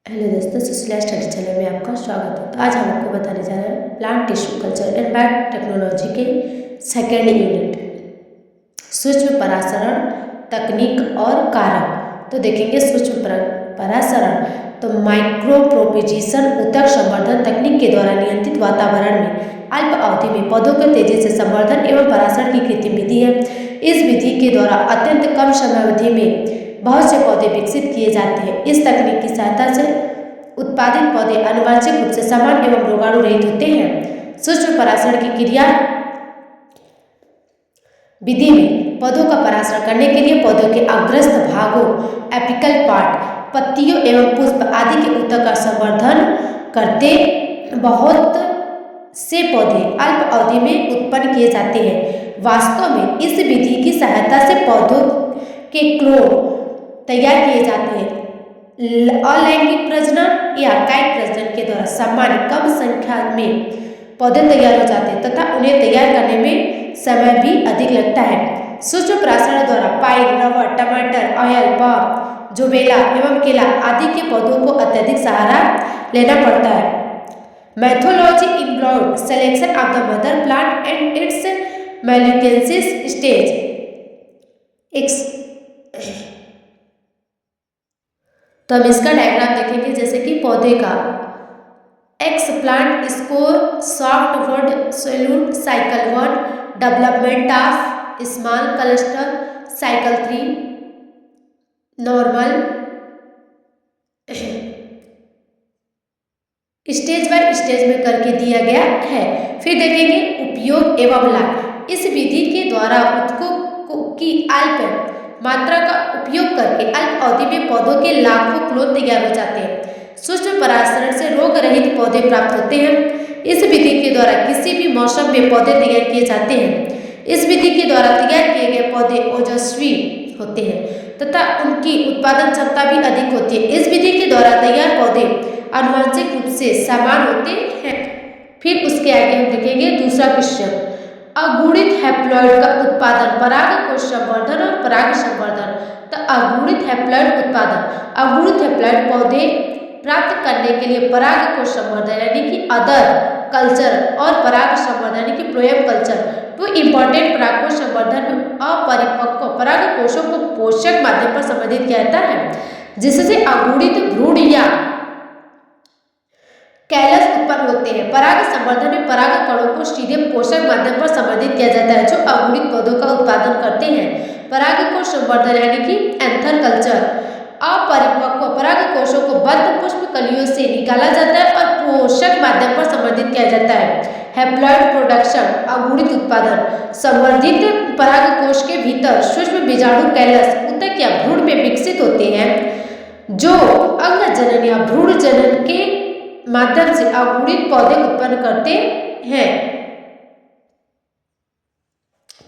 Hello दोस्तों, Sushila study channel में आपका स्वागत है। तो आज हम आपको बताने जा रहे हैं plant tissue culture and biotechnology के सेकेंड यूनिट सूक्ष्म परासरण तकनीक और कारक। तो देखेंगे सूक्ष्म परासरण तो माइक्रोप्रोपिजिशन ऊतक संवर्धन तकनीक के द्वारा नियंत्रित वातावरण में अल्प अवधि में पौधों के तेजी से संवर्धन एवं परासरण की कृत्रिम विधि है। इस विधि के द्वारा अत्यंत कम समय अवधि में बहुत से पौधे विकसित किए जाते हैं। इस तकनीक की सहायता से उत्पादित पौधे आनुवंशिक रूप से समान एवं रोगाणु रहित होते हैं। सूक्ष्म परासरण की क्रिया विधि में पौधों का परासरण करने के लिए पौधों के अग्रस्थ भागों एपिकल पार्ट पत्तियों एवं पुष्प आदि के ऊतक का संवर्धन करते बहुत से पौधे अल्प अवधि में उत्पन्न किए जाते हैं। वास्तव में इस विधि की सहायता से पौधों के क्लोन तैयार किए जाते हैं। अलैंगिक प्रजनन या कायिक प्रजनन के द्वारा सामान्य कम संख्या में पौधे तैयार हो जाते हैं तथा उन्हें तैयार करने में समय भी अधिक लगता है। सूक्ष्म परासरण द्वारा पाइन, रबर, टमाटर, ऑयल, पाम, जोबेला एवं केला आदि के पौधों को अत्यधिक सहारा लेना पड़ता है। Methodology involve selection of the mother plant and its मैल्यूटेंसिस स्टेज। तो हम इसका डायग्राम देखेंगे, जैसे कि पौधे का explant score softwood solute cycle 1 development of small cluster cycle 3 normal stage by stage में करके दिया गया है। फिर देखेंगे उपयोग एवं लाभ। इस विधि के द्वारा ऊतकों की अल्प मात्रा का उपयोग करके अल्प अवधि में पौधों के लाखों क्लोन तैयार हो जाते हैं। सूक्ष्म परासरण से रोग रहित पौधे प्राप्त होते हैं। इस विधि के द्वारा किसी भी मौसम में पौधे तैयार किए जाते हैं। इस विधि के द्वारा तैयार किए गए पौधे ओजस्वी होते हैं तथा उनकी उत्पादन क्षमता भी अधिक होती है। इस विधि के द्वारा तैयार पौधे आनुवंशिक रूप से समान होते हैं। फिर उसके आगे हम देखेंगे दूसरा क्वेश्चन, अगुणित हैप्लॉइड का उत्पादन, परागकोश संवर्धन और पराग संवर्धन। तो अगुणित हैप्लॉइड उत्पादन, अगुणित हैप्लॉइड पौधे प्राप्त करने के लिए परागकोश संवर्धन यानी कि अदर कल्चर और पराग संवर्धन यानी कि फ्लोएम कल्चर टू इम्पोर्टेंट परागकोश संवर्धन में अपरिपक्व परागकोशों को पोषक माध्यम पर संवर्धित किया जाता है, जिससे अगुणित भ्रूण या कैलस उत्पन्न होते हैं। पराग संवर्धन में पराग कणों को सीधे पोषक माध्यम पर संवर्धित किया जाता है जो अगुणित पौधों का उत्पादन करते हैं। परागकोश संवर्धन यानी कि एंथर कल्चर, अपरिपक्व परागकोशों को बद्ध पुष्प कलियों से निकाला जाता है और पोषक माध्यम पर संवर्धित किया जाता है। हैप्लॉइड प्रोडक्शन, अगुणित उत्पादन, संवर्धित परागकोश के भीतर सूक्ष्म बीजाणु कैलस ऊतक या भ्रूण में विकसित होते हैं जो अंग जनन या भ्रूण जनन के माध्यम से अगुणित पौधे उत्पन्न करते हैं।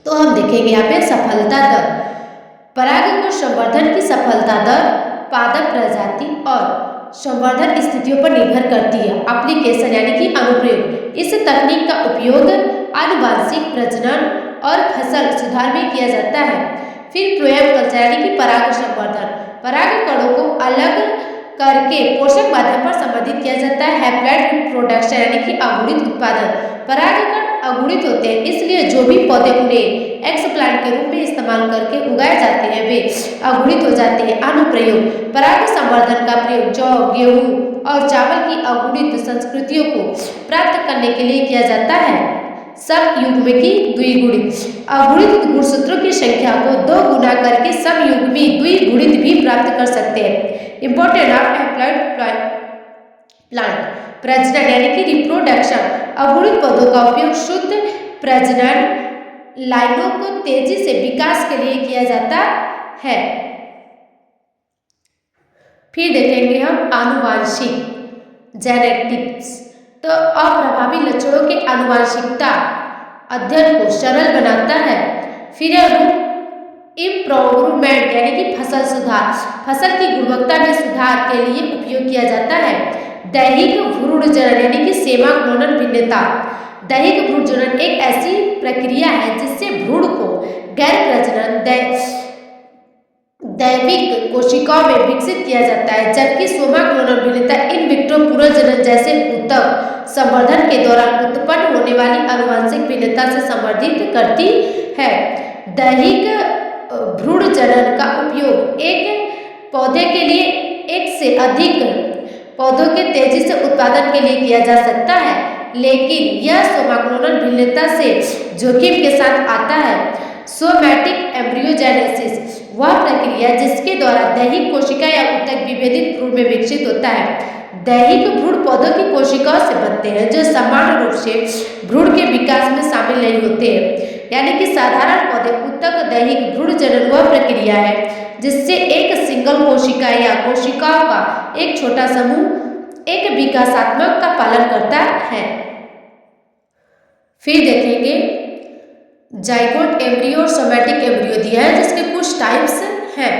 तो हम देखेंगे यहाँ पे सफलता दर। परागकोश संवर्धन की सफलता दर पादप प्रजाति और संवर्धन स्थितियों पर निर्भर करती है। एप्लीकेशन यानी कि अनुप्रयोग, इस तकनीक का उपयोग आनुवंशिक प्रजनन और फसल सुधार में किया जाता है। फिर फ्लोएम कल्चर यानी कि पराग संवर्धन, पराग कणों को अलग करके पोषक माध्यम पर संवर्धित किया जाता है। हैप्लॉइड प्रोडक्शन यानी कि अगुणित उत्पादन, परागकण अगुणित होते हैं इसलिए जो भी पौधे उन्हें एक्स प्लांट के रूप में इस्तेमाल करके उगाए जाते हैं वे अगुणित हो जाते हैं। अनुप्रयोग, पराग संवर्धन का प्रयोग जौ, गेहूं और चावल की अगुणित संस्कृतियों को प्राप्त करने के लिए किया जाता है। समयुग्मी की द्विगुणित, अगुणित गुणसूत्रों की संख्या को 2 गुना करके समयुग्मी द्विगुणित भी प्राप्त कर सकते हैं। इंपॉर्टेंट ऑफ हैप्लॉइड प्लांट, प्रजनन यानी कि रिप्रोडक्शन, अगुणित पौधों का उपयोग शुद्ध प्रजनन लाइनों को तेजी से विकास के लिए किया जाता है। फिर देखेंगे हम आनुवांशिक जेनेटिक्स। तो अप्रभावी लक्षणों के आनुवांशिकता अध्ययन को सरल बनाता है। फिर इम्प्रूवमेंट यानी कि फसल सुधार, फसल की गुणवत्ता में सुधार के लिए उपयोग किया जाता है। दैहिक भ्रूण जनन यानी कि सेमाग्लोनल भिन्नता, दैहिक भ्रूण जनन एक ऐसी प्रक्रिया है जिससे भ्रूण को गैर प्रजनन दैविक कोशिकाओं में विकसित किया जाता है, जबकि सोमा क्लोनल भिन्नता इन विट्रो पुनर्जनन जैसे ऊतक संवर्धन के दौरान उत्पन्न होने वाली आनुवंशिक भिन्नता से संवर्धित करती है। दैहिक भ्रूण जनन का उपयोग एक पौधे के लिए एक से अधिक पौधों के तेजी से उत्पादन के लिए किया जा सकता है, लेकिन यह सोमाक्लोनल भिन्नता से जोखिम के साथ आता है। सोमैटिक एम्ब्रियोजेनेसिस वह प्रक्रिया जिसके द्वारा दैहिक कोशिका या ऊतक विभेदित भ्रूण में विकसित होता है। दैहिक भ्रूण पौधों की कोशिकाओं से बनते हैं जो सामान्य रूप से भ्रूण के विकास में शामिल नहीं होते हैं, यानी कि साधारण पौधे ऊतक दैहिक भ्रूण जनन वह प्रक्रिया है जिससे एक सिंगल कोशिका या कोशिकाओं का एक छोटा समूह एक विकासात्मक का पालन करता है। फिर देखेंगे जाइगोट एम्ब्रियो और सोमैटिक एम्ब्रियो दिया है जिसके कुछ टाइप्स हैं।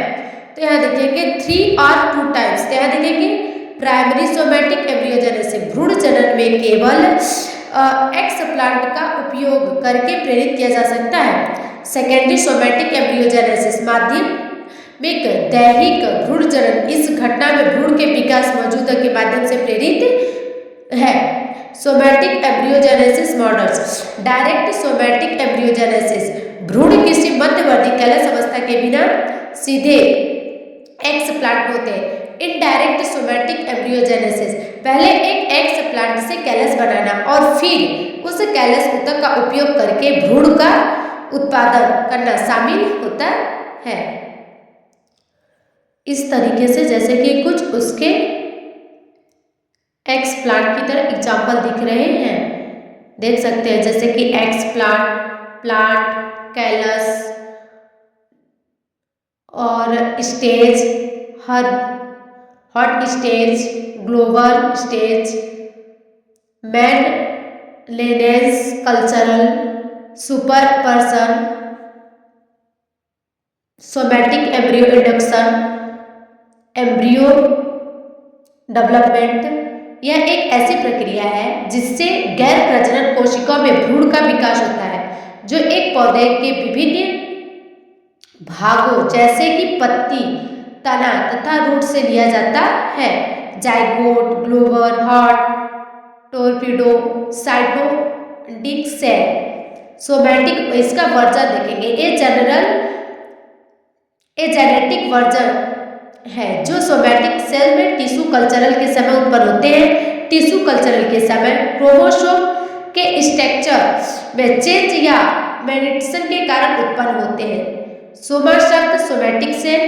तो यहाँ देखेंगे 3 और 2 टाइप्स। तो यहाँ देखेंगे प्राइमरी सोमैटिक एम्ब्रियोजेनेसिस भ्रूण जनन में केवल एक्सप्लांट का उपयोग करके प्रेरित किया जा सकता है। सेकेंडरी सोमैटिक एम्ब्रियोजेनेसिस माध्यमिक दैहिक भ्रूण जनन इस घटना में भ्रूण के विकास मौजूदा के माध्यम से प्रेरित है। Somatic embryogenesis models direct somatic embryogenesis भ्रूण किसी मध्यवर्ती कैलस अवस्था के बिना सीधे एक्सप्लांट होते हैं। इनडायरेक्ट सोमैटिक एम्ब्रियोजेनेसिस पहले एक एक्सप्लांट से कैलस बनाना और फिर उस कैलस ऊतक का उपयोग करके भ्रूण का उत्पादन करना शामिल होता है। इस तरीके से जैसे कि कुछ उसके एक्सप्लांट की तरह एग्जाम्पल दिख रहे हैं, देख सकते हैं जैसे कि एक्सप्लांट, प्लांट, कैलस और stage, hot stage, global stage, मेनलेनेज cultural, super person, somatic embryo induction, embryo development. यह एक ऐसी प्रक्रिया है जिससे गैर प्रजनन कोशिकाओं में भ्रूण का विकास होता है जो एक पौधे के विभिन्न भागों जैसे कि पत्ती, तना तथा रूट से लिया जाता है। जाइगोट, ग्लोबर, हॉट, टोरपीडो, साइटोडिक सेल। सोमैटिक इसका वर्जन देखेंगे, ये जेनेटिक वर्जन है जो सोमैटिक सेल में टिश्यू कल्चरल के समय उत्पन्न होते हैं। टिश्यू कल्चरल के समय क्रोमोसोम के स्ट्रक्चर में चेंज या म्यूटेशन के कारण उत्पन्न होते हैं। सोमा शब्द सोमैटिक सेल,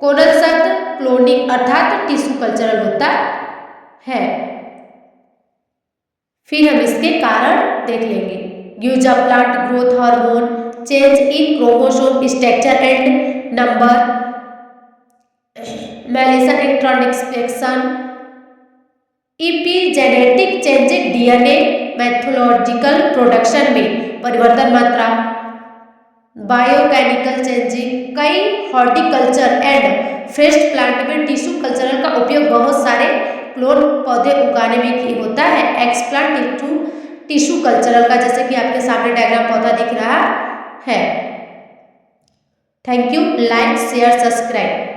कोनल शब्द क्लोनिंग अर्थात टिश्यू कल्चरल होता है। फिर हम इसके कारण देख लेंगे। Use of plant growth hormone, change in chromosome structure and number, मेलिसन electron expectation, epigenetic changing DNA methodological production में परिवर्तन मात्रा, बायोकेमिकल चेंजिंग। कई हॉर्टिकल्चर एंड फेस्ट प्लांट में टिश्यू कल्चरल का उपयोग बहुत सारे क्लोन पौधे उगाने में होता है। एक्सप्लांट टिश्यू कल्चरल का जैसे कि आपके सामने डायग्राम पौधा दिख रहा है। Thank you. Like, share, subscribe.